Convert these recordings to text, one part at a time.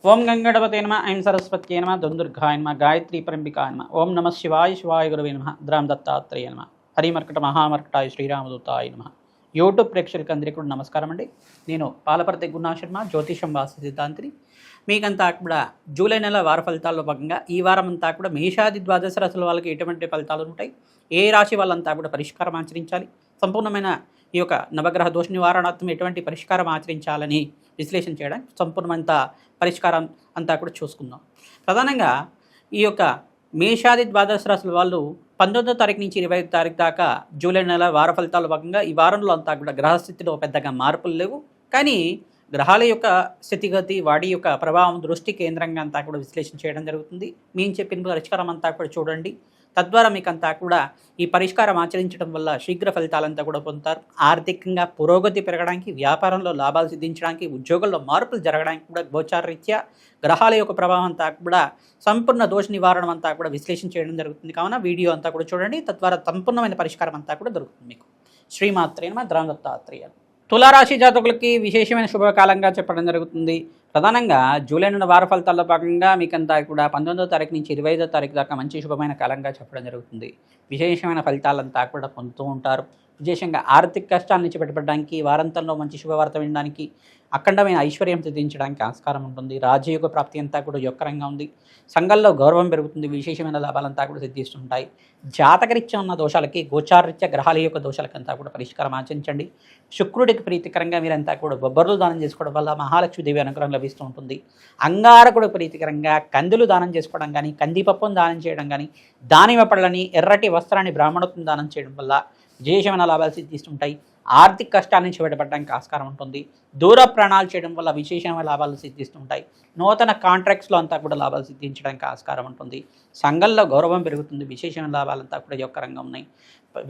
ఓం గంగణపతే నమ ఐం సరస్వత్యే నమ దుందుర్గాయ నమ గాయత్రీ పరంబికాయ నమ ఓం నమ శివాయ శివాయ గురువే నమ ద్రాం దత్తాత్రేయ నమ హరిమర్కట మహామర్కటాయ శ్రీరామదూతాయ నమ. యూట్యూబ్ ప్రేక్షకులకు అందరికీ కూడా నమస్కారం అండి. నేను పాలపర్తి గురునాథ శర్మ, జ్యోతిషం వాస్తు సిద్ధాంతిని. మీకంతా కూడా జూలై నెల వార ఫలితాల్లో భాగంగా ఈ వారం అంతా కూడా మేషాది ద్వాదశ రాశుల వాళ్ళకి ఎటువంటి ఫలితాలు ఉంటాయి, ఏ రాశి వాళ్ళంతా కూడా పరిష్కారం ఆచరించాలి, సంపూర్ణమైన ఈ యొక్క నవగ్రహ దోష నివారణార్థం ఎటువంటి పరిష్కారం ఆచరించాలని విశ్లేషణ చేయడానికి సంపూర్ణమైన పరిష్కారం అంతా కూడా చూసుకుందాం. ప్రధానంగా ఈ యొక్క మేషాది ద్వాదశ రాశుల వాళ్ళు 19వ తారీఖు నుంచి 25వ తారీఖు దాకా జూలై నెల వార ఫలితాల భాగంగా ఈ వారంలో అంతా కూడా గ్రహస్థితిలో పెద్దగా మార్పులు లేవు. కానీ గ్రహాల యొక్క స్థితిగతి, వాటి యొక్క ప్రభావం దృష్టి కేంద్రంగా అంతా కూడా విశ్లేషణ చేయడం జరుగుతుంది. మేము చెప్పిన పరిష్కారం అంతా కూడా చూడండి. తద్వారా మీకు అంతా కూడా ఈ పరిష్కారం ఆచరించడం వల్ల శీఘ్ర ఫలితాలంతా కూడా పొందుతారు. ఆర్థికంగా పురోగతి పెరగడానికి, వ్యాపారంలో లాభాలు సిద్ధించడానికి, ఉద్యోగంలో మార్పులు జరగడానికి కూడా గోచారరీత్యా గ్రహాల యొక్క ప్రభావం అంతా కూడా సంపూర్ణ దోష నివారణ అంతా కూడా విశ్లేషణ చేయడం జరుగుతుంది. కావున వీడియో అంతా కూడా చూడండి. తద్వారా సంపూర్ణమైన పరిష్కారం అంతా కూడా దొరుకుతుంది మీకు. శ్రీమాత్రే నమః. ద్రాం దత్తాత్రేయ. తులారాశి జాతకులకి విశేషమైన శుభకాలంగా చెప్పడం జరుగుతుంది. ప్రధానంగా జూలై నెల వార ఫలితాల్లో భాగంగా మీకంతా కూడా 19వ తారీఖు నుంచి 25వ తారీఖు దాకా మంచి శుభమైన కాలంగా చెప్పడం జరుగుతుంది. విశేషమైన ఫలితాలంతా కూడా పొందుతూ ఉంటారు. విశేషంగా ఆర్థిక కష్టాల నుంచి బయటపడడానికి, వారాంతంలో మంచి శుభవార్త వినడానికి, అఖండమైన ఐశ్వర్యం సిద్ధించడానికి ఆస్కారం ఉంటుంది. రాజయోగ ప్రాప్తి అంతా కూడా యొక్కరంగా ఉంది. సంఘంలో గౌరవం పెరుగుతుంది. విశేషమైన లాభాలంతా కూడా సిద్ధిస్తుంటాయి. జాతకరీత్యా ఉన్న దోషాలకి, గోచారరీత్యా గ్రహాల యొక్క దోషాలకంతా కూడా పరిష్కారం ఆచరించండి. శుక్రుడికి ప్రీతికరంగా మీరంతా కూడా బొబ్బర్లు దానం చేసుకోవడం వల్ల మహాలక్ష్మీదేవి అనుగ్రహం లభిస్తూ ఉంటుంది. అంగారకుడు ప్రీతికరంగా కందులు దానం చేసుకోవడం కానీ, కందిపప్పును దానం చేయడం కానీ, దానిమ్మ పళ్ళని, ఎర్రటి వస్త్రాన్ని బ్రాహ్మణత్వం దానం చేయడం వల్ల విశేషమైన లాభాలు సిద్ధిస్తుంటాయి. ఆర్థిక కష్టాల నుంచి బయటపడడానికి ఆస్కారం ఉంటుంది. దూర ప్రాణాలు చేయడం వల్ల విశేషమైన లాభాలు సిద్ధిస్తుంటాయి. నూతన కాంట్రాక్ట్స్లో అంతా కూడా లాభాలు సిద్ధించడానికి ఆస్కారం ఉంటుంది. సంఘంలో గౌరవం పెరుగుతుంది. విశేషమైన లాభాలంతా కూడా యొక్కరంగా ఉన్నాయి.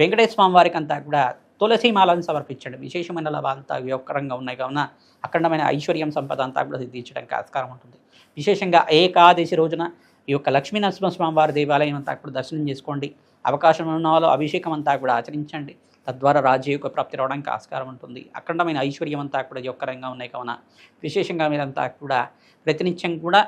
వెంకటేశ్వర స్వామి వారికి అంతా కూడా తులసిమాలను సమర్పించండి. విశేషమైన లాభాలంతా యొక్కరంగా ఉన్నాయి. కావున అఖండమైన ఐశ్వర్యం, సంపద అంతా కూడా సిద్ధించడానికి ఆస్కారం ఉంటుంది. విశేషంగా ఏకాదశి రోజున ఈ యొక్క లక్ష్మీ నరసింహస్వామి వారి దేవాలయం అంతా కూడా దర్శనం చేసుకోండి. అవకాశం ఉన్న వాళ్ళు అభిషేకం అంతా కూడా ఆచరించండి. తద్వారా రాజయోగ ప్రాప్తి రావడానికి ఆస్కారం ఉంటుంది. అఖండమైన ఐశ్వర్యం అంతా కూడా యొక్కరంగా ఉన్నాయి. కావున విశేషంగా మీరంతా కూడా ప్రతినిత్యం కూడా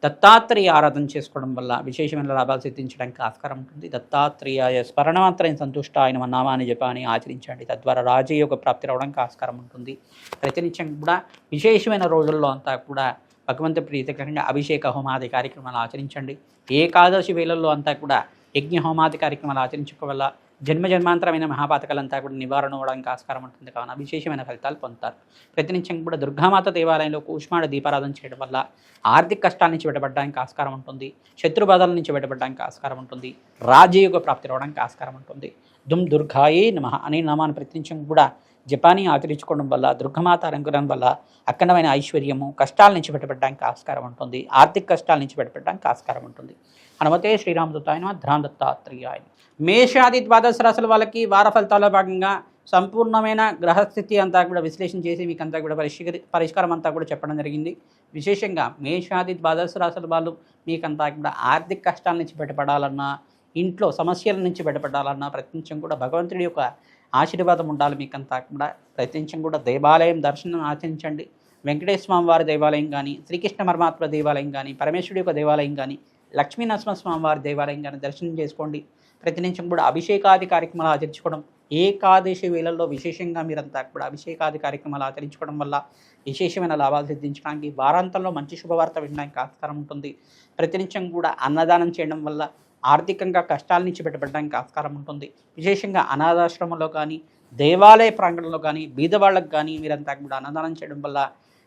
దత్తాత్రేయ ఆరాధన చేసుకోవడం వల్ల విశేషమైన లాభాలు సిద్ధించడానికి ఆస్కారం ఉంటుంది. దత్తాత్రేయాయ స్మరణమాత్రం సంతుష్ట ఆయన నామాన్ని జపాన్ని ఆచరించండి. తద్వారా రాజయోగ ప్రాప్తి రావడానికి ఆస్కారం ఉంటుంది. ప్రతినిత్యం కూడా విశేషమైన రోజుల్లో అంతా కూడా భగవంతు ప్రీతికరంగా అభిషేక హోమాది కార్యక్రమాలు ఆచరించండి. ఏకాదశి వేళల్లో అంతా కూడా యజ్ఞ హోమాది కార్యక్రమాలు ఆచరించడం వల్ల జన్మజన్మాంతరమైన మహాపాతకాలంతా కూడా నివారణ అవ్వడానికి ఆస్కారం ఉంటుంది. కావున విశేషమైన ఫలితాలు పొందుతారు. ప్రతినిత్యం కూడా దుర్గామాత దేవాలయంలో కూష్మాండ దీపారాధన చేయడం వల్ల ఆర్థిక కష్టాల నుంచి బయటపడడానికి ఆస్కారం ఉంటుంది. శత్రుబాధల నుంచి బయటపడడానికి ఆస్కారం ఉంటుంది. రాజయోగ ప్రాప్తి రావడానికి ఆస్కారం ఉంటుంది. దుమ్ దుర్గాయే నమః అనే నామాన్ని ప్రతినిత్యం కూడా జపాన్ని ఆచరించుకోవడం వల్ల, దుర్గమాత అనుగ్రహం వల్ల అఖండమైన ఐశ్వర్యము, కష్టాల నుంచి బయటపడడానికి ఆస్కారం ఉంటుంది. ఆర్థిక కష్టాల నుంచి బయటపడడానికి ఆస్కారం ఉంటుంది. హనుమతే శ్రీరామదూతాయ నమః. ద్రాం దత్తాత్రేయాయ. మేషాది ద్వాదశ రాశుల వాళ్ళకి వార ఫలితాల్లో భాగంగా సంపూర్ణమైన గ్రహస్థితి అంతా కూడా విశ్లేషణ చేసి మీకు అంతా కూడా పరిష్కారం అంతా కూడా చెప్పడం జరిగింది. విశేషంగా మేషాది ద్వాదశ రాశుల వాళ్ళు మీకంతా కూడా ఆర్థిక కష్టాల నుంచి బయటపడాలన్నా, ఇంట్లో సమస్యల నుంచి బయటపడాలన్నా ప్రతినిత్యం కూడా భగవంతుడి యొక్క ఆశీర్వాదం ఉండాలి. మీకంతా కూడా ప్రతినిత్యం కూడా దేవాలయం దర్శనం ఆచరించండి. వెంకటేశ్వర స్వామి వారి దేవాలయం కానీ, శ్రీకృష్ణ పరమాత్మ దేవాలయం కానీ, పరమేశ్వరుడి యొక్క దేవాలయం కానీ, లక్ష్మీ నరసింహస్వామి వారి దేవాలయం కానీ దర్శనం చేసుకోండి. ప్రతినిత్యం కూడా అభిషేకాది కార్యక్రమాలు ఆచరించుకోవడం, ఏకాదశి వేళల్లో విశేషంగా మీరంతా కూడా అభిషేకాది కార్యక్రమాలు ఆచరించుకోవడం వల్ల విశేషమైన లాభాలు సిద్ధించడానికి, వారాంతంలో మంచి శుభవార్త వినడానికి ఆస్కారం ఉంటుంది. ప్రతినిత్యం కూడా అన్నదానం చేయడం వల్ల ఆర్థికంగా కష్టాల నుంచి బయటపడడానికి ఆస్కారం ఉంటుంది. విశేషంగా అనాథాశ్రమంలో కానీ, దేవాలయ ప్రాంగణంలో కానీ, బీదవాళ్ళకు కానీ మీరంతా కూడా అన్నదానం చేయడం వల్ల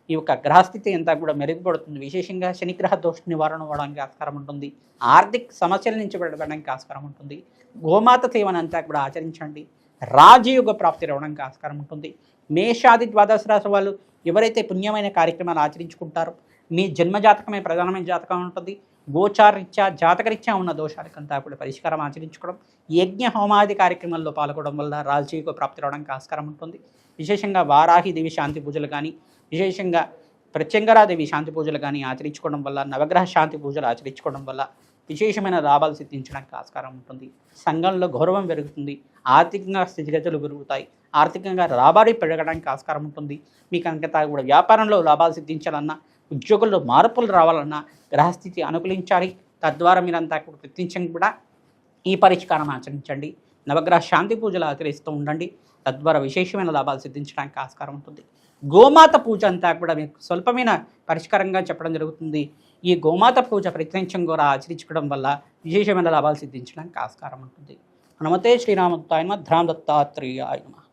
ఈ యొక్క గ్రహస్థితి అంతా కూడా మెరుగుపడుతుంది. విశేషంగా శనిగ్రహ దోష నివారణ అవ్వడానికి ఆస్కారం ఉంటుంది. ఆర్థిక సమస్యల నుంచి బయటపడడానికి ఆస్కారం ఉంటుంది. గోమాత సేవను అంతా కూడా ఆచరించండి. రాజయోగ ప్రాప్తి రావడానికి ఆస్కారం ఉంటుంది. మేషాది ద్వాదశ రాశి వాళ్ళు ఎవరైతే పుణ్యమైన కార్యక్రమాలు ఆచరించుకుంటారో మీ జన్మజాతకమే ప్రధానమైన జాతకం ఉంటుంది. గోచారరీత్యా జాతకరీత్యా ఉన్న దోషాలకంతా కూడా పరిష్కారం ఆచరించుకోవడం, యజ్ఞ హోమాది కార్యక్రమాల్లో పాల్గొనడం వల్ల రాజయోగ ప్రాప్తి రావడానికి ఆస్కారం ఉంటుంది. విశేషంగా వారాహిదేవి శాంతి పూజలు కానీ, విశేషంగా ప్రత్యంగరాదేవి శాంతి పూజలు కానీ ఆచరించుకోవడం వల్ల, నవగ్రహ శాంతి పూజలు ఆచరించుకోవడం వల్ల విశేషమైన లాభాలు సిద్ధించడానికి ఆస్కారం ఉంటుంది. సంఘంలో గౌరవం పెరుగుతుంది. ఆర్థికంగా స్థితిగతులు పెరుగుతాయి. ఆర్థికంగా రాబడి పెరగడానికి ఆస్కారం ఉంటుంది. మీకు అంతా కూడా వ్యాపారంలో లాభాలు సిద్ధించాలన్నా, ఉద్యోగుల్లో మార్పులు రావాలన్నా గ్రహస్థితి అనుకూలించాలి. తద్వారా మీరంతా కూడా ప్రత్యేకంగా కూడా ఈ పరిష్కారం ఆచరించండి. నవగ్రహ శాంతి పూజలు ఆచరిస్తూ ఉండండి. తద్వారా విశేషమైన లాభాలు సిద్ధించడానికి ఆస్కారం ఉంటుంది. గోమాత పూజ అంతా కూడా మీకు స్వల్పమైన పరిష్కారంగా చెప్పడం జరుగుతుంది. ఈ గోమాత పూజ ప్రత్యేకంగా కూడా ఆచరించుకోవడం వల్ల విశేషమైన లాభాలు సిద్ధించడానికి ఆస్కారం ఉంటుంది. నమస్తే శ్రీరామదత్తాయ నమః. ధ్రాం దత్తాత్రేయాయ నమః.